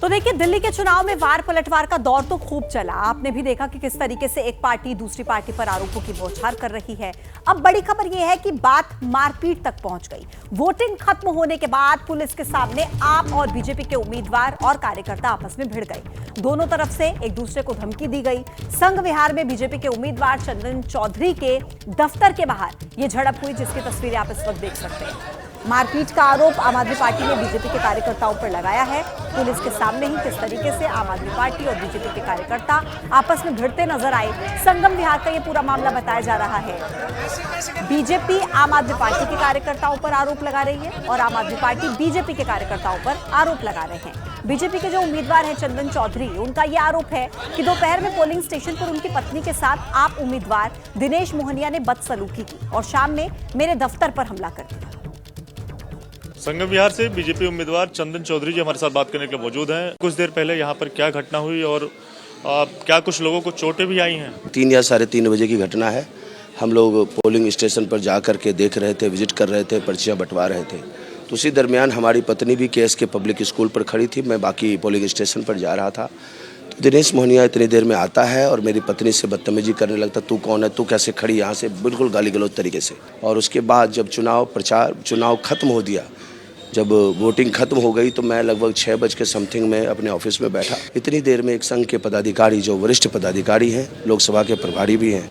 तो देखिए, दिल्ली के चुनाव में वार पलटवार का दौर तो खूब चला। आपने भी देखा कि किस तरीके से एक पार्टी दूसरी पार्टी पर आरोपों की बौछार कर रही है। अब बड़ी खबर यह है कि बात मारपीट तक पहुंच गई। वोटिंग खत्म होने के बाद पुलिस के सामने आप और बीजेपी के उम्मीदवार और कार्यकर्ता आपस में भिड़ गए। दोनों तरफ से एक दूसरे को धमकी दी गई। संघ विहार में बीजेपी के उम्मीदवार चंदन चौधरी के दफ्तर के बाहर यह झड़प हुई, जिसकी तस्वीरें आप इस वक्त देख सकते हैं। मारपीट का आरोप आम आदमी पार्टी ने बीजेपी के कार्यकर्ताओं पर लगाया है। पुलिस के सामने ही किस तरीके से आम आदमी पार्टी और बीजेपी के कार्यकर्ता आपस में भिड़ते नजर आए, संगम विहार का ये पूरा मामला बताया जा रहा है। बीजेपी आम आदमी पार्टी के कार्यकर्ताओं पर आरोप लगा रही है और आम आदमी पार्टी बीजेपी के कार्यकर्ताओं पर आरोप लगा रहे हैं। बीजेपी के जो उम्मीदवार हैं चंदन चौधरी, उनका यह आरोप है कि दोपहर में पोलिंग स्टेशन पर उनकी पत्नी के साथ आप उम्मीदवार दिनेश मोहनिया ने बदसलूकी की और शाम में मेरे दफ्तर पर हमला कर दिया। संगम विहार से बीजेपी उम्मीदवार चंदन चौधरी जी हमारे साथ बात करने के लिए मौजूद हैं। कुछ देर पहले यहाँ पर क्या घटना हुई और क्या कुछ लोगों को चोटें भी आई हैं? 3 या 3:30 बजे की घटना है। हम लोग पोलिंग स्टेशन पर जा कर के देख रहे थे, विजिट कर रहे थे, पर्चियाँ बंटवा रहे थे। तो उसी दरमियान हमारी पत्नी भी KSK पब्लिक स्कूल पर खड़ी थी, मैं बाकी पोलिंग स्टेशन पर जा रहा था। तो दिनेश मोहनिया इतनी देर में आता है और मेरी पत्नी से बदतमीजी करने लगता, तू कौन है, तू कैसे खड़ी यहाँ से, बिल्कुल गाली गलौज तरीके से। और उसके बाद जब चुनाव खत्म हो दिया, जब वोटिंग खत्म हो गई तो मैं लगभग 6 बज के समथिंग में अपने ऑफिस में बैठा। इतनी देर में एक संघ के पदाधिकारी, जो वरिष्ठ पदाधिकारी हैं, लोकसभा के प्रभारी भी हैं,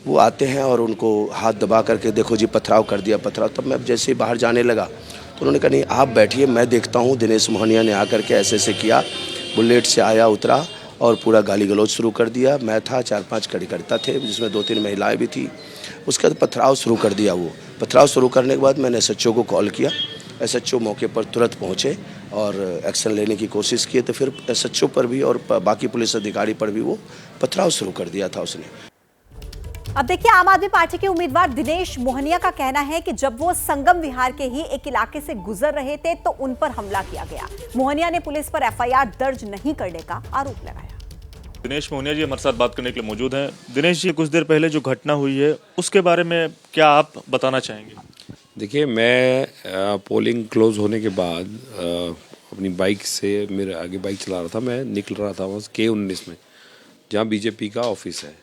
वो आते हैं और उनको हाथ दबा करके देखो जी पथराव कर दिया, पथराव। तब मैं जैसे ही बाहर जाने लगा तो उन्होंने कहा नहीं आप बैठिए, मैं देखता हूँ। दिनेश मोहनिया ने आकर के ऐसे किया, बुलेट से आया, उतरा और पूरा गाली गलौज शुरू कर दिया। मैं था, 4-5 कार्यकर्ता थे, जिसमें 2-3 महिलाएं भी थी। उसके बाद पथराव शुरू कर दिया। वो पथराव शुरू करने के बाद मैंने SHO को कॉल किया। SHO मौके पर तुरंत पहुंचे और एक्शन लेने की कोशिश की। तो फिर SHO पर भी और बाकी पुलिस अधिकारी पर भी वो पथराव शुरू कर दिया था उसने। अब देखिए, आम आदमी पार्टी के उम्मीदवार दिनेश मोहनिया का कहना है कि जब वो संगम विहार के ही एक इलाके से गुजर रहे थे तो उन पर हमला किया गया। मोहनिया ने पुलिस पर FIR दर्ज नहीं करने का आरोप लगाया। दिनेश मोहनिया जी हमारे साथ बात करने के लिए मौजूद हैं। दिनेश जी, कुछ देर पहले जो घटना हुई है उसके बारे में क्या आप बताना चाहेंगे? देखिए, मैं पोलिंग क्लोज होने के बाद अपनी बाइक से, मेरे आगे बाइक चला रहा था, मैं निकल रहा था वहाँ K19 में, जहाँ बीजेपी का ऑफिस है।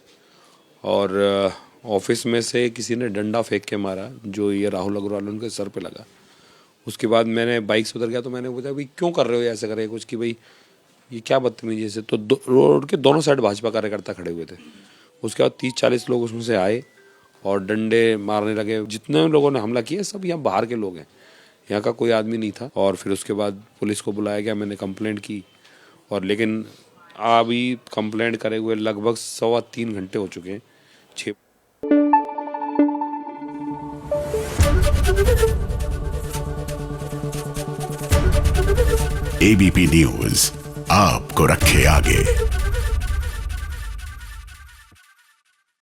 और ऑफिस में से किसी ने डंडा फेंक के मारा, जो ये राहुल अग्रवाल, उनके सर पे लगा। उसके बाद मैंने बाइक से उतर गया तो मैंने पूछा भाई क्यों कर रहे हो, ऐसे करे कुछ, कि भाई ये क्या बदतमीजी से। तो रोड के दोनों साइड भाजपा कार्यकर्ता खड़े हुए थे। उसके बाद 30-40 लोग उसमें से आए और डंडे मारने लगे। जितने लोगों ने हमला किया सब यहाँ बाहर के लोग हैं, यहाँ का कोई आदमी नहीं था। और फिर उसके बाद पुलिस को बुलाया गया, मैंने कंप्लेंट की। और लेकिन अभी कंप्लेंट करे हुए लगभग 3.25 घंटे हो चुके हैं। ABP न्यूज आपको रखे आगे।